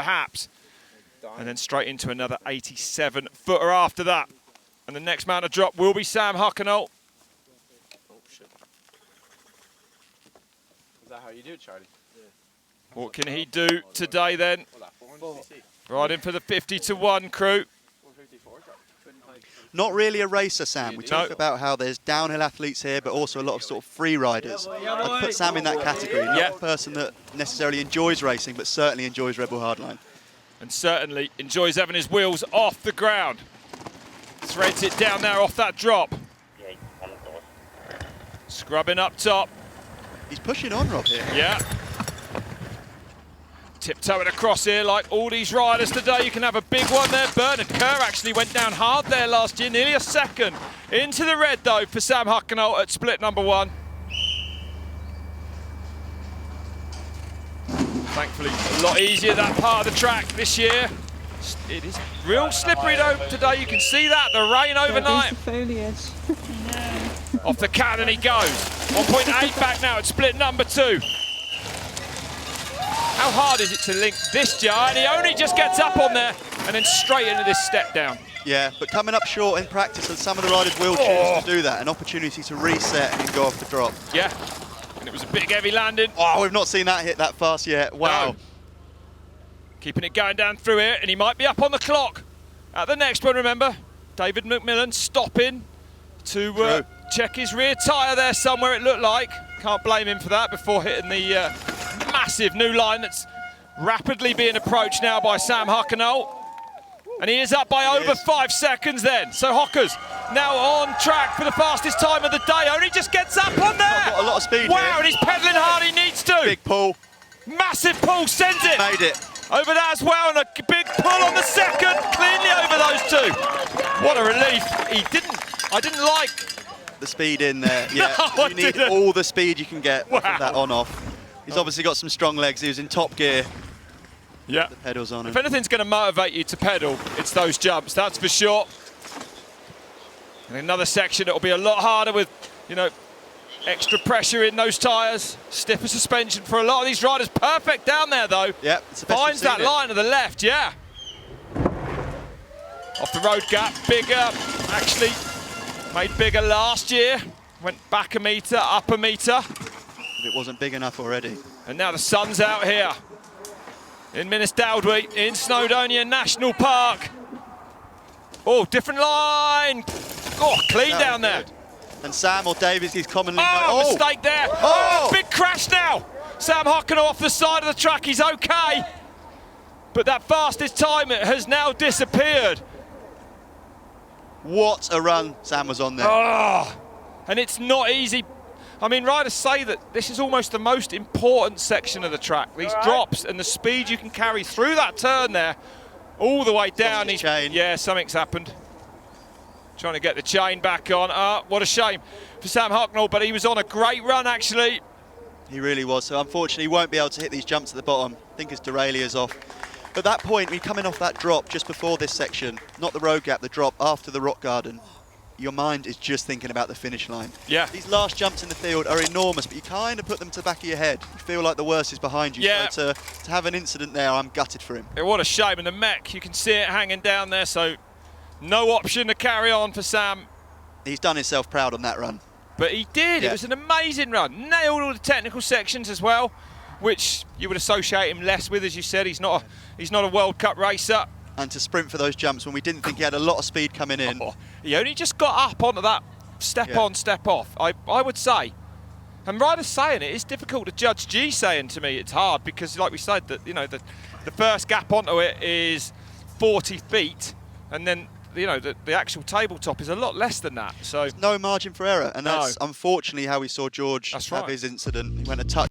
perhaps. And then straight into another 87-footer after that. And the next man to drop will be Sam Huckenolt. Oh, shit. Is that how you do it, Charlie? Yeah. What can he do today then? Right in for the 50-1 crew. Not really a racer, Sam. We talk about how there's downhill athletes here, but also a lot of sort of free riders. I'd put Sam in that category. Not a person that necessarily enjoys racing, but certainly enjoys RedBull Hardline. And certainly enjoys having his wheels off the ground. Threads it down there off that drop. Scrubbing up top. He's pushing on, Rob, here. Yeah. Tiptoeing across here like all these riders today. You can have a big one there. Bernard Kerr actually went down hard there last year, nearly a second. Into the red though for Sam Huckenolt at split number 1. Thankfully, a lot easier that part of the track this year. It is real slippery though today. You can see that, the rain overnight. The foliage. Off the cannon he goes. 1.8 back now at split number 2. How hard is it to link this jar? And he only just gets up on there and then straight into this step down. Yeah, but coming up short in practice, and some of the riders will choose to do that. An opportunity to reset and go off the drop. Yeah, and it was a big heavy landing. Oh, we've not seen that hit that fast yet. Wow. No. Keeping it going down through here, and he might be up on the clock at the next one, remember. David McMillan stopping to check his rear tyre there somewhere, it looked like. Can't blame him for that before hitting the massive new line that's rapidly being approached now by Sam Huckenolt. And he is up by over 5 seconds then. So Hocker's now on track for the fastest time of the day. Only just gets up on there. Got a lot of speed wow, here. And he's pedalling hard, he needs to. Big pull. Massive pull, sends it. Made it. Over that as well, and a big pull on the second. Cleanly over those two. What a relief. I didn't like the speed in there. Yeah, no, you need all the speed you can get with that on-off. He's obviously got some strong legs. He was in top gear. Yeah. The pedals on him. If anything's going to motivate you to pedal, it's those jumps, that's for sure. In another section, it'll be a lot harder with, you know, extra pressure in those tyres. Stiffer suspension for a lot of these riders. Perfect down there, though. Yep, it's the best finds that line to the left, yeah. Off the road gap, bigger. Actually, made bigger last year. Went back a metre, up a metre. If it wasn't big enough already. And now the sun's out here in Minnesdaldwy, in Snowdonia National Park. Oh, different line. Oh, clean down there. And Sam or Davies, he's commonly... Oh, mistake there. Oh, big crash now. Sam Huckenolt off the side of the track. He's okay. But that fastest time has now disappeared. What a run Sam was on there. Oh, and it's not easy. I mean, riders say that this is almost the most important section of the track. These drops and the speed you can carry through that turn there, all the way down. Yeah, something's happened. Trying to get the chain back on. What a shame for Sam Huckenolt, but he was on a great run, actually. He really was. So unfortunately, he won't be able to hit these jumps at the bottom. I think his deraillier's off. At that point, when you're coming off that drop just before this section, not the road gap, the drop after the rock garden, your mind is just thinking about the finish line. Yeah. These last jumps in the field are enormous, but you kind of put them to the back of your head. You feel like the worst is behind you. Yeah. So to have an incident there, I'm gutted for him. Yeah, what a shame. And the mech, you can see it hanging down there, so no option to carry on for Sam. He's done himself proud on that run. But he did. Yeah. It was an amazing run. Nailed all the technical sections as well, which you would associate him less with, as you said. He's not a World Cup racer. And to sprint for those jumps when we didn't think he had a lot of speed coming in. He only just got up onto that step on, step off, I would say. And riders saying it is difficult to judge. G saying to me it's hard because, like we said, that the first gap onto it is 40 feet, and then the actual tabletop is a lot less than that. So there's no margin for error, and that's unfortunately how we saw George have his incident. He went a touch